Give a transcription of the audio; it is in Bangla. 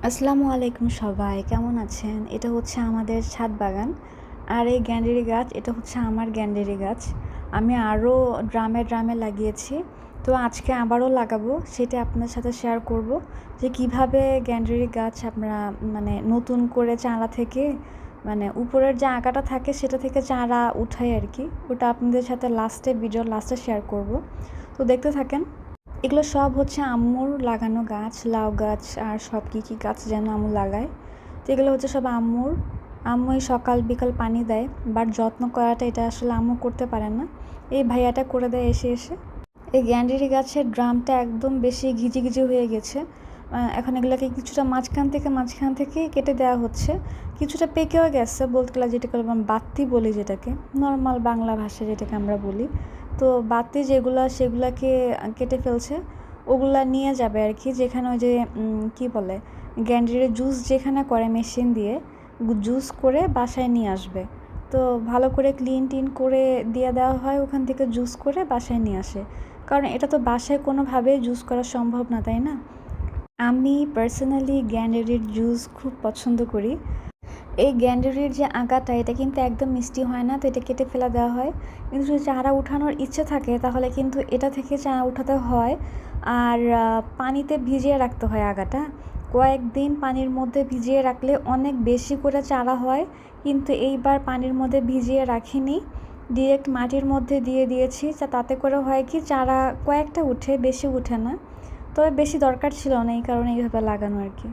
আসসালামু আলাইকুম সবাই, কেমন আছেন? এটা হচ্ছে আমাদের ছাদ বাগান। আর এই গ্যান্ডেরি গাছ, এটা হচ্ছে আমার গ্যান্ডেরি গাছ। আমি আরও ড্রামে ড্রামে লাগিয়েছি। তো আজকে আবারও লাগাবো, সেটা আপনার সাথে শেয়ার করব যে কিভাবে গ্যান্ডেরি গাছ আমরা নতুন করে চারা থেকে উপরের যে আগাটা থাকে সেটা থেকে চারা উঠাই আর কি। ওটা আপনাদের সাথে ভিডিও লাস্টে শেয়ার করব। তো দেখতে থাকেন। এগুলো সব হচ্ছে আম্মুর লাগানো গাছ, লাউ গাছ আর সব কী গাছ যেন আম্মু লাগায়। তো এগুলো হচ্ছে সব আম্মুই সকাল বিকাল পানি দেয়, বাট যত্ন করাটা এটা আসলে আম্মু করতে পারে না, এই ভাইয়াটা করে দেয় এসে এসে। এই গ্যান্ডেরি গাছের ড্রামটা একদম বেশি ঘিজি ঘিজি হয়ে গেছে। এখন এগুলোকে কিছুটা মাঝখান থেকে কেটে দেওয়া হচ্ছে। কিছুটা পেকেও গেছে বলতে গেলে, যেটাকে বাত্তি বলি, যেটাকে নর্মাল বাংলা ভাষায় যেটাকে আমরা বলি। তো বাতি সেগুলাকে কেটে ফেলছে। ওগুলা নিয়ে যাবে আর কি, যেখানে ওই যে কী বলে, গ্যান্ডারির জুস যেখানে করে মেশিন দিয়ে জুস করে বাসায় নিয়ে আসবে। তো ভালো করে ক্লিন করে দিয়ে দেওয়া হয়, ওখান থেকে জুস করে বাসায় নিয়ে আসে। কারণ এটা তো বাসায় কোনোভাবেই জুস করা সম্ভব না, তাই না? আমি পার্সোনালি গ্যান্ডারির জুস খুব পছন্দ করি। এই গ্যান্ডারির যে আগাটা, এটা কিন্তু একদম মিষ্টি হয় না, তো এটা কেটে ফেলা দেওয়া হয়। কিন্তু যদি চারা উঠানোর ইচ্ছে থাকে তাহলে কিন্তু এটা থেকে চারা উঠাতে হয়। আর পানিতে ভিজিয়ে রাখতে হয় আগাটা। কয়েকদিন পানির মধ্যে ভিজিয়ে রাখলে অনেক বেশি করে চারা হয়। কিন্তু এইবার পানির মধ্যে ভিজিয়ে রাখিনি, ডিরেক্ট মাটির মধ্যে দিয়ে দিয়েছি। তাতে করে হয় কি, চারা কয়েকটা উঠে, বেশি উঠে না। তবে বেশি দরকার ছিল না, এই কারণে এইভাবে লাগানো আর কি।